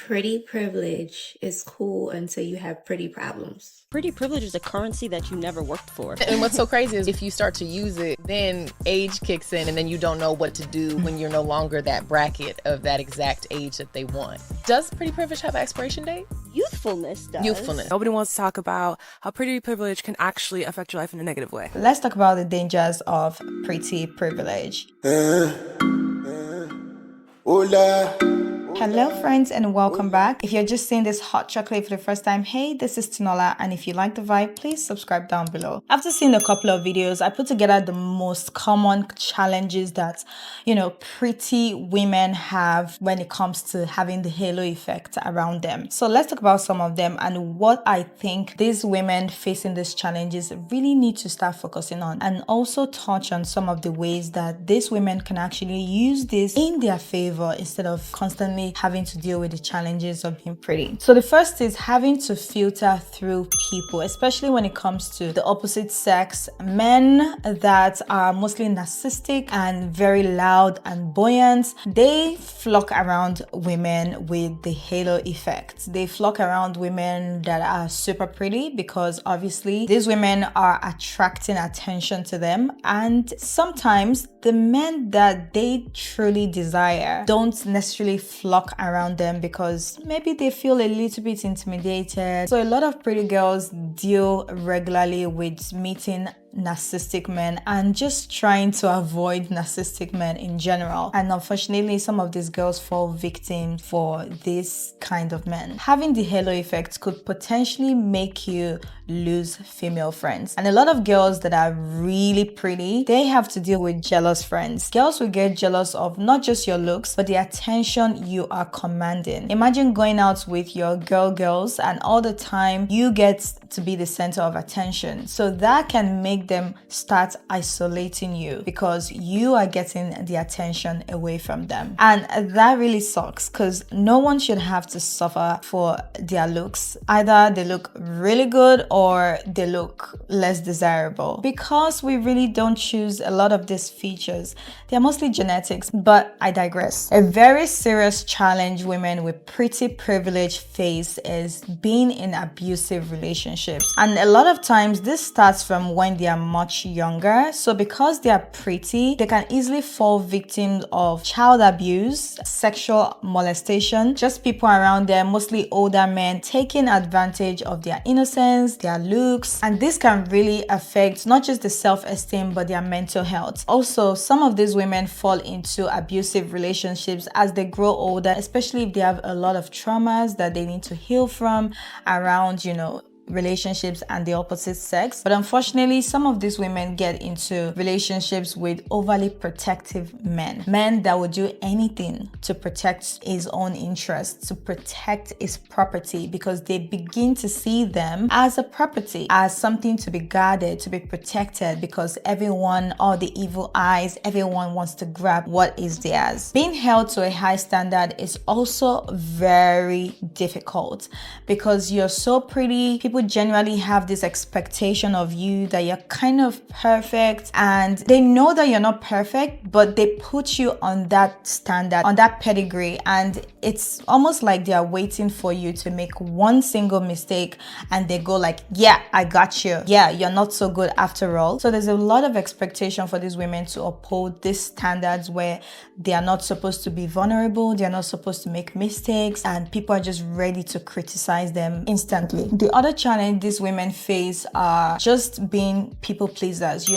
Pretty privilege is cool until you have pretty problems. Pretty privilege is a currency that you never worked for. And what's so crazy is if you start to use it, then age kicks in and then you don't know what to do when you're no longer that bracket of that exact age that they want. Does pretty privilege have an expiration date? Youthfulness does. Youthfulness. Nobody wants to talk about how pretty privilege can actually affect your life in a negative way. Let's talk about the dangers of pretty privilege. Hola. Hello friends and welcome back. If you're just seeing this hot chocolate for the first time, hey, this is Tinuola, and if you like the vibe, please subscribe down below. After seeing a couple of videos, I put together the most common challenges that, pretty women have when it comes to having the halo effect around them. So let's talk about some of them and what I think these women facing these challenges really need to start focusing on, and also touch on some of the ways that these women can actually use this in their favor instead of constantly having to deal with the challenges of being pretty. So the first is having to filter through people, especially when it comes to the opposite sex. Men that are mostly narcissistic and very loud and buoyant, they flock around women with the halo effect. They flock around women that are super pretty because obviously these women are attracting attention to them, and sometimes the men that they truly desire don't necessarily flock around them because maybe they feel a little bit intimidated. So a lot of pretty girls deal regularly with meeting narcissistic men and just trying to avoid narcissistic men in general, and unfortunately some of these girls fall victim for this kind of men. Having the halo effect could potentially make you lose female friends, and a lot of girls that are really pretty, they have to deal with jealous friends. Girls will get jealous of not just your looks but the attention you are commanding. Imagine going out with your girls and all the time you get to be the center of attention, so that can make them start isolating you because you are getting the attention away from them, and that really sucks because no one should have to suffer for their looks. Either they look really good or they look less desirable, because we really don't choose a lot of these features. They're mostly genetics, but I digress. A very serious challenge women with pretty privilege face is being in abusive relationships, and a lot of times this starts from when they are much younger. So because they are pretty, they can easily fall victims of child abuse, sexual molestation, just people around them, mostly older men, taking advantage of their innocence, their looks, and this can really affect not just the self-esteem but their mental health. Also, some of these women fall into abusive relationships as they grow older, especially if they have a lot of traumas that they need to heal from around, relationships and the opposite sex. But unfortunately, some of these women get into relationships with overly protective men that would do anything to protect his own interests, to protect his property, because they begin to see them as a property, as something to be guarded, to be protected, because everyone, all the evil eyes, everyone wants to grab what is theirs. Being held to a high standard is also very difficult because you're so pretty. People generally have this expectation of you that you're kind of perfect, and they know that you're not perfect, but they put you on that standard, on that pedigree, and it's almost like they are waiting for you to make one single mistake and they go like, yeah, I got you. Yeah, you're not so good after all. So there's a lot of expectation for these women to uphold these standards where they are not supposed to be vulnerable, they are not supposed to make mistakes, and people are just ready to criticize them instantly. The other challenge these women face are just being people pleasers,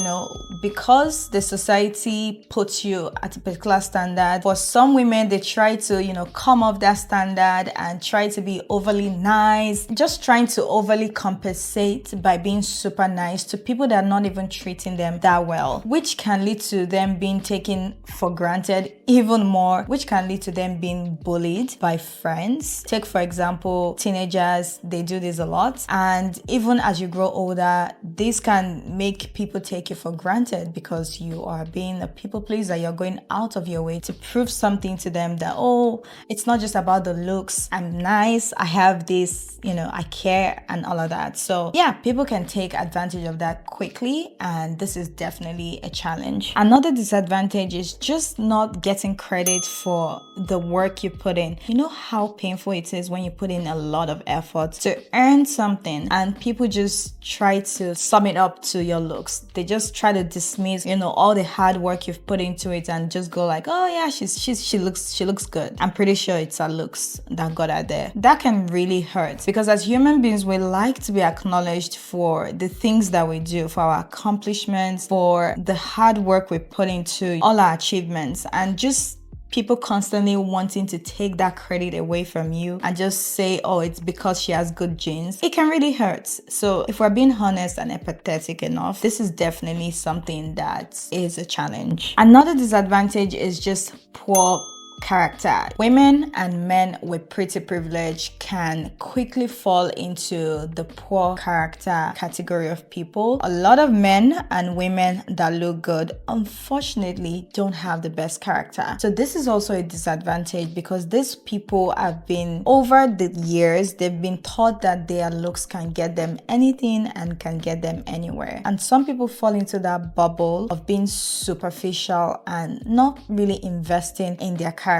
because the society puts you at a particular standard. For some women, they try to, come off that standard and try to be overly nice, just trying to overly compensate by being super nice to people that are not even treating them that well, which can lead to them being taken for granted even more, which can lead to them being bullied by friends. Take, for example, teenagers, they do this a lot, And even as you grow older, this can make people take you for granted because you are being a people pleaser. You're going out of your way to prove something to them that, oh, it's not just about the looks. I'm nice, I have this, I care and all of that. So yeah, people can take advantage of that quickly, and this is definitely a challenge. Another disadvantage is just not getting credit for the work you put in. You know how painful it is when you put in a lot of effort to earn something and people just try to sum it up to your looks. They just try to dismiss, all the hard work you've put into it and just go like, oh yeah, she looks good. I'm pretty sure it's her looks that got her there. That can really hurt because as human beings, we like to be acknowledged for the things that we do, for our accomplishments, for the hard work we put into all our achievements, and just people constantly wanting to take that credit away from you and just say, oh, it's because she has good genes. It can really hurt. So if we're being honest and empathetic enough, this is definitely something that is a challenge. Another disadvantage is just poor character. Women and men with pretty privilege can quickly fall into the poor character category of people. A lot of men and women that look good, unfortunately, don't have the best character. So this is also a disadvantage because these people have been, over the years, they've been taught that their looks can get them anything and can get them anywhere. And some people fall into that bubble of being superficial and not really investing in their character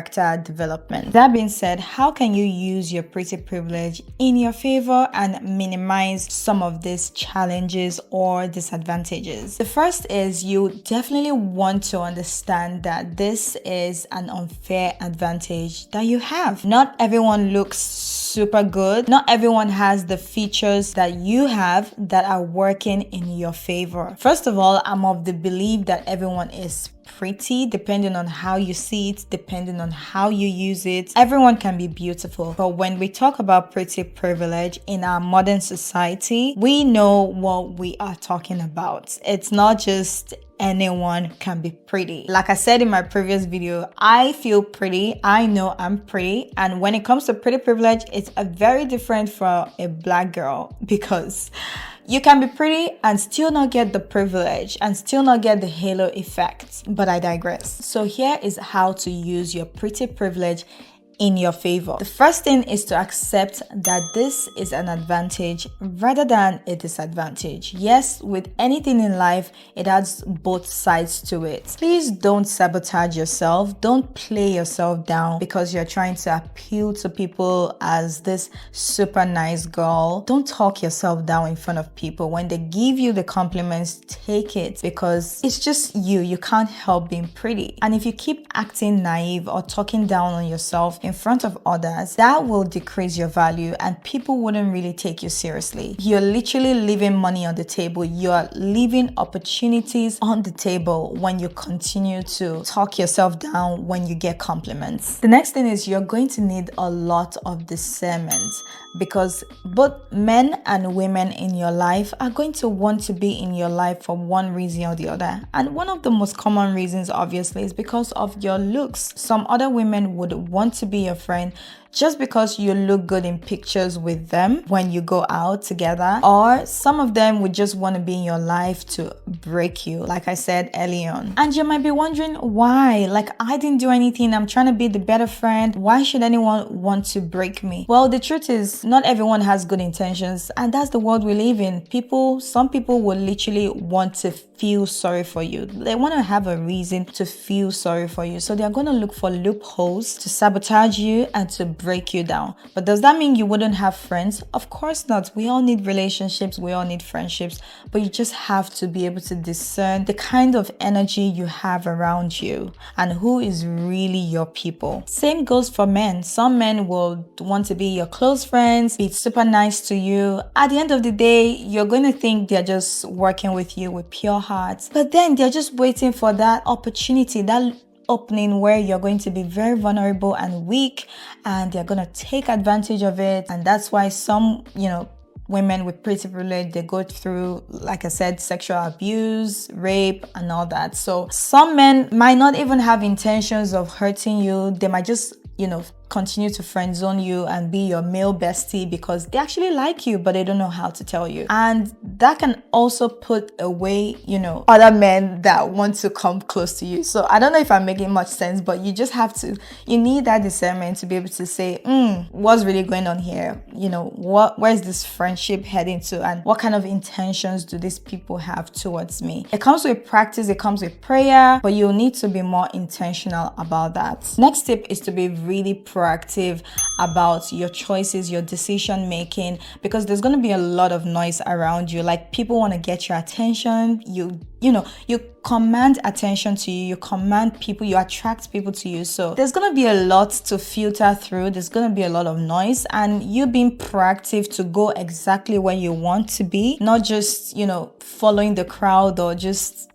development. That being said, how can you use your pretty privilege in your favor and minimize some of these challenges or disadvantages? The first is you definitely want to understand that this is an unfair advantage that you have. Not everyone looks super good. Not everyone has the features that you have that are working in your favor. First of all, I'm of the belief that everyone is pretty, depending on how you see it, depending on how you use it. Everyone can be beautiful. But when we talk about pretty privilege in our modern society, we know what we are talking about. It's not just anyone can be pretty. Like I said in my previous video, I feel pretty. I know I'm pretty. And when it comes to pretty privilege, it's a very different for a black girl because you can be pretty and still not get the privilege and still not get the halo effect. But I digress. So here is how to use your pretty privilege in your favor. The first thing is to accept that this is an advantage rather than a disadvantage. Yes, with anything in life, it has both sides to it. Please don't sabotage yourself. Don't play yourself down because you're trying to appeal to people as this super nice girl. Don't talk yourself down in front of people. When they give you the compliments, take it because it's just you. You can't help being pretty. And if you keep acting naive or talking down on yourself in front of others, that will decrease your value and people wouldn't really take you seriously. You're literally leaving money on the table. You're leaving opportunities on the table when you continue to talk yourself down when you get compliments. The next thing is you're going to need a lot of discernment because both men and women in your life are going to want to be in your life for one reason or the other. And one of the most common reasons, obviously, is because of your looks. Some other women would want to be your friend just because you look good in pictures with them when you go out together, or some of them would just want to be in your life to break you, like I said early on. And you might be wondering why, like I didn't do anything, I'm trying to be the better friend, why should anyone want to break me? Well, the truth is not everyone has good intentions, and that's the world we live in. Some people will literally want to feel sorry for you. They want to have a reason to feel sorry for you, so they're going to look for loopholes to sabotage you and to break you down. But does that mean you wouldn't have friends? Of course not. We all need relationships, we all need friendships, but you just have to be able to discern the kind of energy you have around you and who is really your people. Same goes for men. Some men will want to be your close friends, be super nice to you. At the end of the day, you're going to think they're just working with you with pure hearts, but then they're just waiting for that opportunity, that opening where you're going to be very vulnerable and weak, and they're going to take advantage of it. And that's why some, women with pretty privilege, they go through, like I said, sexual abuse, rape, and all that. So some men might not even have intentions of hurting you. They might just, continue to friend zone you and be your male bestie because they actually like you, but they don't know how to tell you. And that can also put away, you know, other men that want to come close to you. So I don't know if I'm making much sense, but you just have to, you need that discernment to be able to say, what's really going on here? You know, where is this friendship heading to? And what kind of intentions do these people have towards me? It comes with practice, it comes with prayer, but you'll need to be more intentional about that. Next tip is to be really proactive about your choices, your decision making, because there's going to be a lot of noise around you. Like, people want to get your attention. You command attention to you, you command people, you attract people to you. So there's going to be a lot to filter through. There's going to be a lot of noise, and you being proactive to go exactly where you want to be, not just, you know, following the crowd or just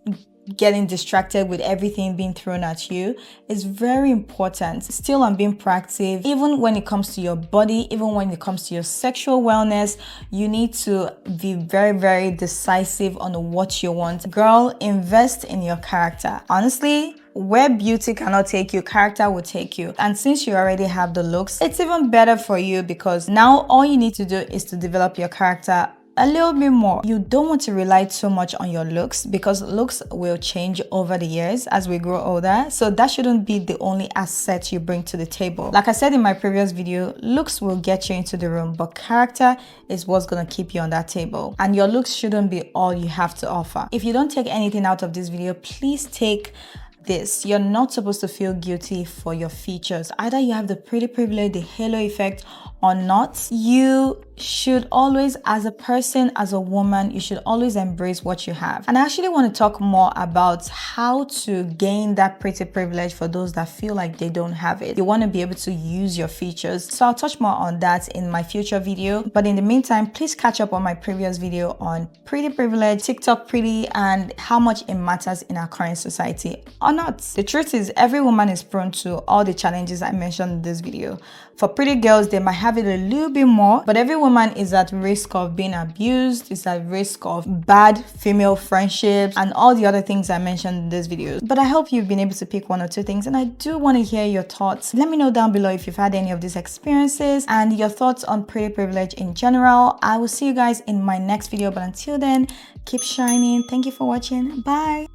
getting distracted with everything being thrown at you is very important. Still on being proactive, even when it comes to your body, even when it comes to your sexual wellness, you need to be very, very decisive on what you want. Girl, invest in your character. Honestly, where beauty cannot take you, character will take you. And since you already have the looks, it's even better for you because now all you need to do is to develop your character a little bit more. You don't want to rely too much on your looks because looks will change over the years as we grow older. So that shouldn't be the only asset you bring to the table. Like I said in my previous video, looks will get you into the room, but character is what's going to keep you on that table. And your looks shouldn't be all you have to offer. If you don't take anything out of this video, please take this. You're not supposed to feel guilty for your features. Either you have the pretty privilege, the halo effect, or not. You should always, as a person, as a woman, you should always embrace what you have. And I actually want to talk more about how to gain that pretty privilege for those that feel like they don't have it. You want to be able to use your features. So I'll touch more on that in my future video. But in the meantime, please catch up on my previous video on pretty privilege, TikTok pretty, and how much it matters in our current society or not. The truth is, every woman is prone to all the challenges I mentioned in this video. For pretty girls, they might have it a little bit more, but every woman is at risk of being abused, is at risk of bad female friendships, and all the other things I mentioned in this video. But I hope you've been able to pick one or two things, and I do want to hear your thoughts. Let me know down below if you've had any of these experiences and your thoughts on pretty privilege in general. I will see you guys in my next video, but until then, keep shining. Thank you for watching. Bye.